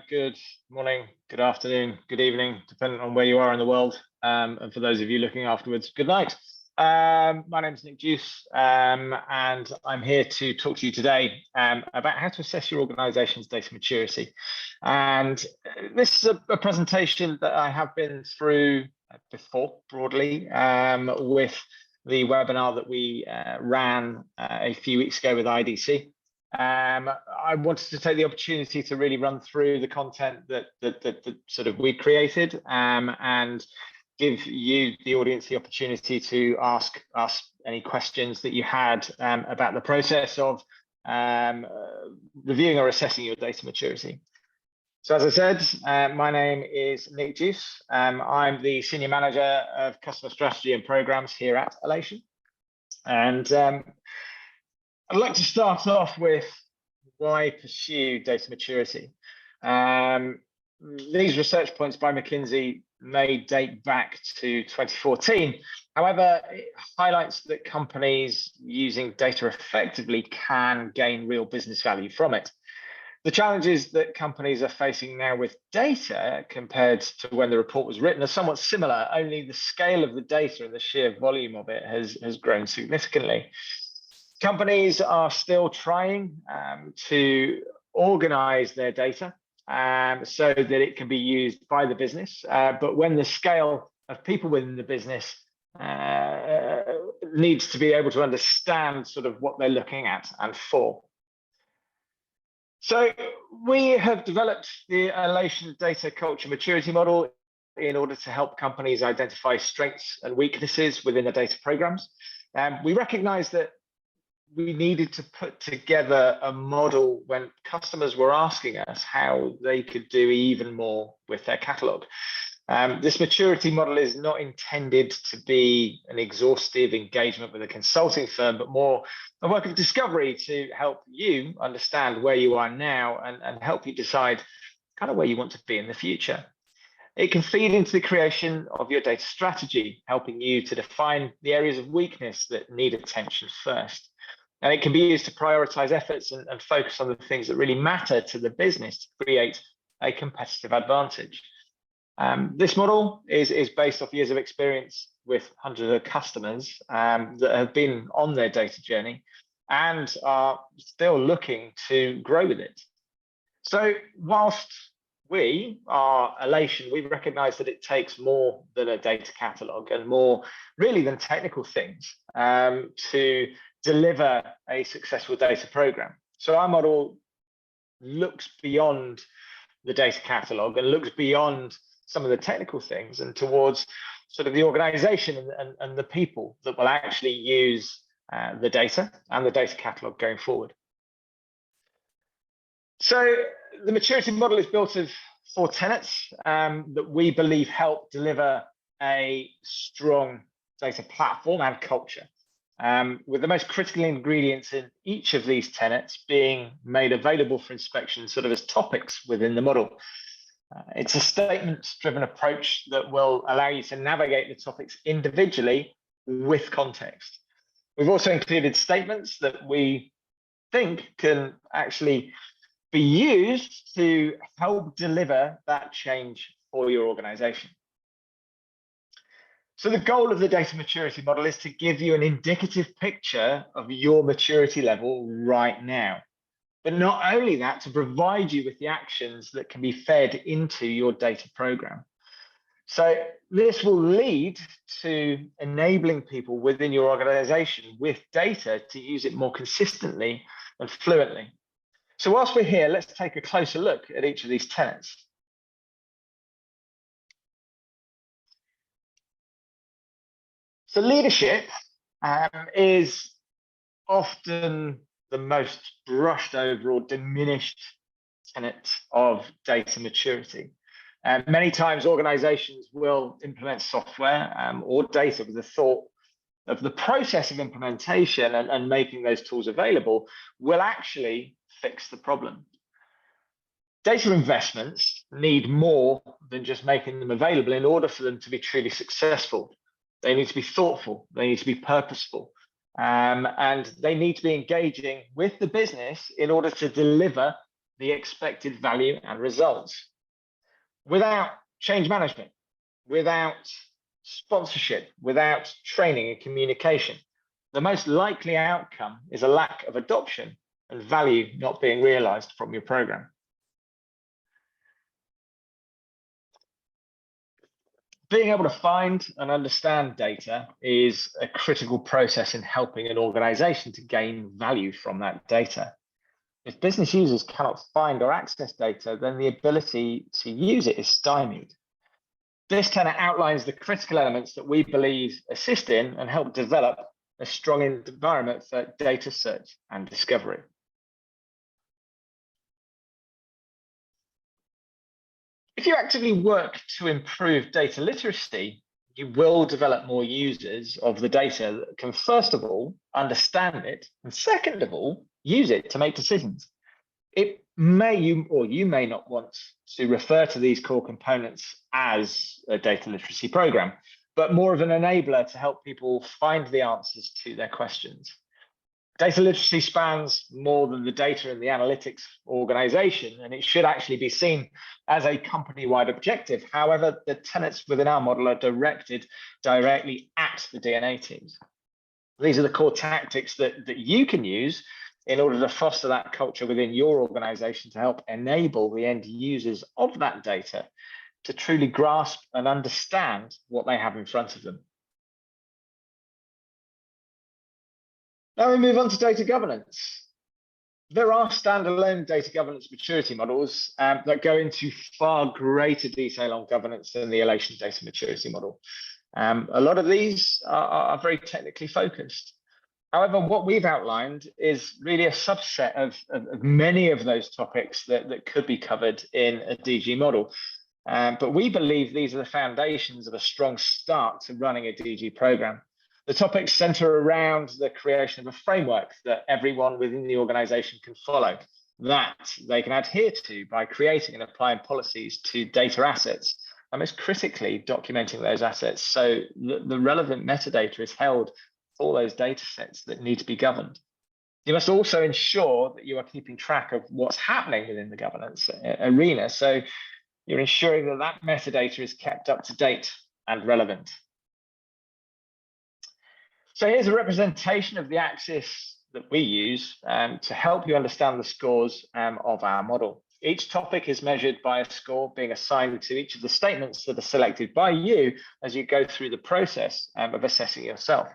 Good morning, good afternoon, good evening, depending on where you are in the world. And for those of you looking afterwards, good night. My name is Nick Juice, and I'm here to talk to you today about how to assess your organization's data maturity. And this is a presentation that I have been through before broadly with the webinar that we ran a few weeks ago with IDC. I wanted to take the opportunity to really run through the content that sort of we created and give you, the audience, the opportunity to ask us any questions that you had about the process of reviewing or assessing your data maturity. So as I said, my name is Nick Juice. I'm the Senior Manager of Customer Strategy and Programs here at Alation. And I'd like to start off with why pursue data maturity. These research points by McKinsey may date back to 2014. However, it highlights that companies using data effectively can gain real business value from it. The challenges that companies are facing now with data compared to when the report was written are somewhat similar, only the scale of the data and the sheer volume of it has grown significantly. Companies are still trying to organize their data so that it can be used by the business. But when the scale of people within the business needs to be able to understand sort of what they're looking at and for. So we have developed the Alation Data Culture Maturity Model in order to help companies identify strengths and weaknesses within the data programs. We recognize that we needed to put together a model when customers were asking us how they could do even more with their catalog. This maturity model is not intended to be an exhaustive engagement with a consulting firm, but more a work of discovery to help you understand where you are now and help you decide kind of where you want to be in the future. It can feed into the creation of your data strategy, helping you to define the areas of weakness that need attention first. And it can be used to prioritize efforts and focus on the things that really matter to the business to create a competitive advantage. This model is based off years of experience with hundreds of customers that have been on their data journey and are still looking to grow with it. So whilst we are Alation, we recognize that it takes more than a data catalog and more really than technical things to deliver a successful data program. So our model looks beyond the data catalog and looks beyond some of the technical things and towards sort of the organization and the people that will actually use the data and the data catalog going forward. So the maturity model is built of 4 tenets that we believe help deliver a strong data platform and culture. With the most critical ingredients in each of these tenets being made available for inspection sort of as topics within the model. It's a statement-driven approach that will allow you to navigate the topics individually with context. We've also included statements that we think can actually be used to help deliver that change for your organization. So the goal of the data maturity model is to give you an indicative picture of your maturity level right now. But not only that, to provide you with the actions that can be fed into your data program. So this will lead to enabling people within your organization with data to use it more consistently and fluently. So whilst we're here, let's take a closer look at each of these tenets. So leadership is often the most brushed over or diminished tenet of data maturity. Many times organizations will implement software or data with the thought of the process of implementation and making those tools available will actually fix the problem. Data investments need more than just making them available in order for them to be truly successful. They need to be thoughtful, they need to be purposeful, and they need to be engaging with the business in order to deliver the expected value and results. Without change management, without sponsorship, without training and communication, the most likely outcome is a lack of adoption and value not being realized from your program. Being able to find and understand data is a critical process in helping an organization to gain value from that data. If business users cannot find or access data, then the ability to use it is stymied. This tenet outlines the critical elements that we believe assist in and help develop a strong environment for data search and discovery. If you actively work to improve data literacy, you will develop more users of the data that can, first of all, understand it, and second of all, use it to make decisions. You may not want to refer to these core components as a data literacy program, but more of an enabler to help people find the answers to their questions. Data literacy spans more than the data and the analytics organization, and it should actually be seen as a company-wide objective. However, the tenets within our model are directed directly at the DNA teams. These are the core tactics that you can use in order to foster that culture within your organization to help enable the end users of that data to truly grasp and understand what they have in front of them. Now we move on to data governance. There are standalone data governance maturity models that go into far greater detail on governance than the Alation data maturity model. A lot of these are very technically focused. However, what we've outlined is really a subset of many of those topics that could be covered in a DG model. But we believe these are the foundations of a strong start to running a DG program. The topics center around the creation of a framework that everyone within the organization can follow, that they can adhere to by creating and applying policies to data assets, and most critically, documenting those assets so the relevant metadata is held for those data sets that need to be governed. You must also ensure that you are keeping track of what's happening within the governance arena, so you're ensuring that that metadata is kept up to date and relevant. So here's a representation of the axis that we use to help you understand the scores of our model. Each topic is measured by a score being assigned to each of the statements that are selected by you as you go through the process of assessing yourself.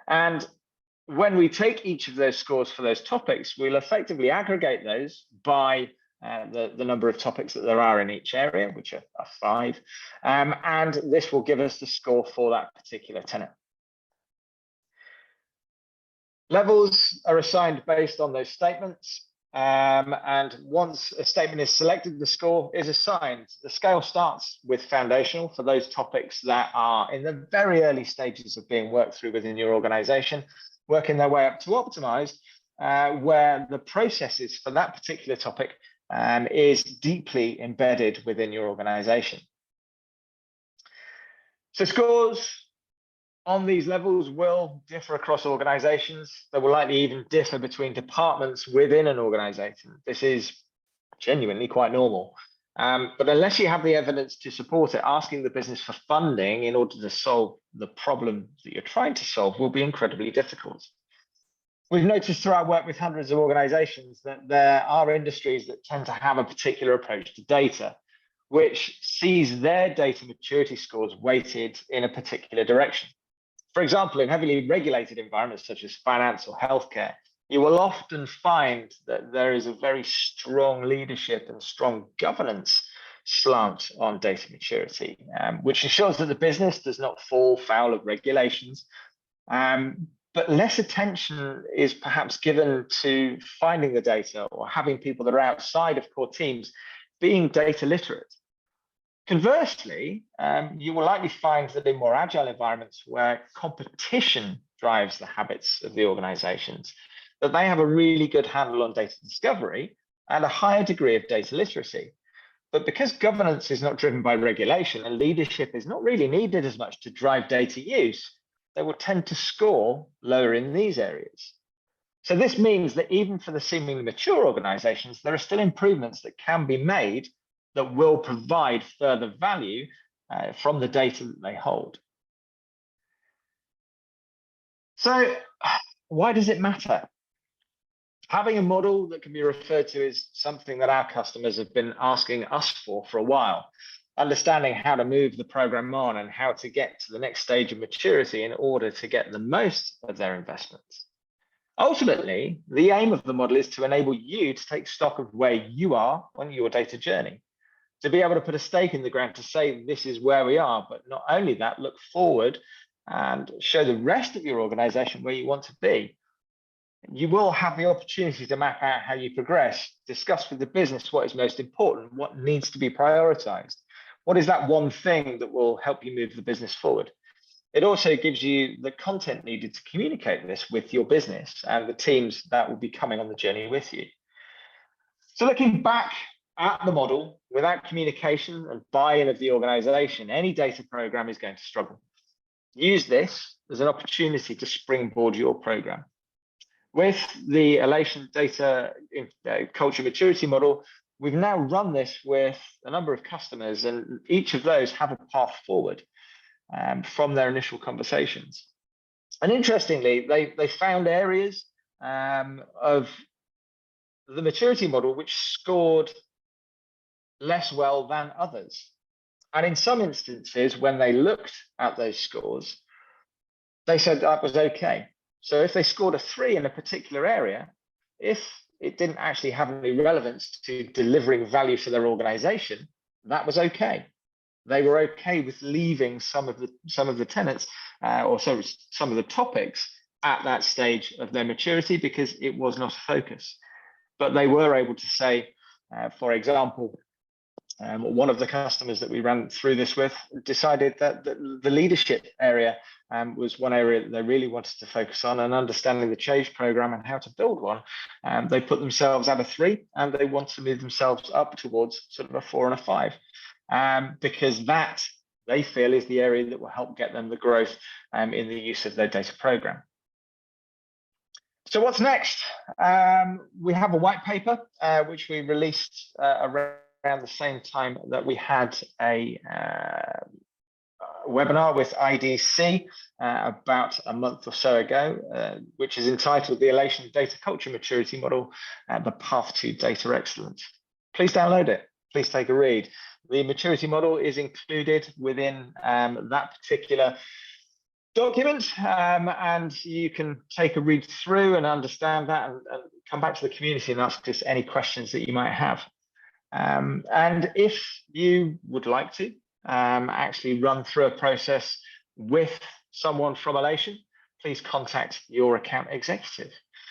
And when we take each of those scores for those topics, we'll effectively aggregate those by the number of topics that there are in each area, which are 5. And this will give us the score for that particular tenet. Levels are assigned based on those statements. And once a statement is selected, the score is assigned. The scale starts with foundational for those topics that are in the very early stages of being worked through within your organization, working their way up to optimized, where the processes for that particular topic is deeply embedded within your organization. So scores on these levels will differ across organizations. They will likely even differ between departments within an organization. This is genuinely quite normal. But unless you have the evidence to support it, asking the business for funding in order to solve the problem that you're trying to solve will be incredibly difficult. We've noticed through our work with hundreds of organizations that there are industries that tend to have a particular approach to data, which sees their data maturity scores weighted in a particular direction. For example, in heavily regulated environments such as finance or healthcare, you will often find that there is a very strong leadership and strong governance slant on data maturity, which ensures that the business does not fall foul of regulations, but less attention is perhaps given to finding the data or having people that are outside of core teams being data literate. Conversely, you will likely find that in more agile environments where competition drives the habits of the organizations, that they have a really good handle on data discovery and a higher degree of data literacy. But because governance is not driven by regulation and leadership is not really needed as much to drive data use, they will tend to score lower in these areas. So this means that even for the seemingly mature organizations, there are still improvements that can be made that will provide further value from the data that they hold. So why does it matter? Having a model that can be referred to is something that our customers have been asking us for a while. Understanding how to move the program on and how to get to the next stage of maturity in order to get the most of their investments. Ultimately, the aim of the model is to enable you to take stock of where you are on your data journey, to be able to put a stake in the ground to say this is where we are, but not only that, look forward and show the rest of your organization where you want to be. You will have the opportunity to map out how you progress, discuss with the business what is most important, what needs to be prioritized. What is that one thing that will help you move the business forward? It also gives you the content needed to communicate this with your business and the teams that will be coming on the journey with you. So looking back at the model, without communication and buy-in of the organization, any data program is going to struggle. Use this as an opportunity to springboard your program. With the Alation Data Culture Maturity Model, we've now run this with a number of customers, and each of those have a path forward from their initial conversations. And interestingly, they found areas of the maturity model which scored less well than others. And in some instances, when they looked at those scores, they said that was okay. So if they scored a 3 in a particular area, if it didn't actually have any relevance to delivering value for their organization, that was okay. They were okay with leaving some of the tenets or some of the topics at that stage of their maturity because it was not a focus. But they were able to say, for example, one of the customers that we ran through this with decided that the leadership area was one area that they really wanted to focus on, and understanding the change program and how to build one. They put themselves at a 3 and they want to move themselves up towards sort of a 4 and a 5 because that they feel is the area that will help get them the growth in the use of their data program. So what's next? We have a white paper which we released around the same time that we had a webinar with IDC about a month or so ago, which is entitled The Alation Data Culture Maturity Model, the Path to Data Excellence. Please download it. Please take a read. The maturity model is included within that particular document, and you can take a read through and understand that and come back to the community and ask us any questions that you might have. And if you would like to actually run through a process with someone from Alation, please contact your account executive.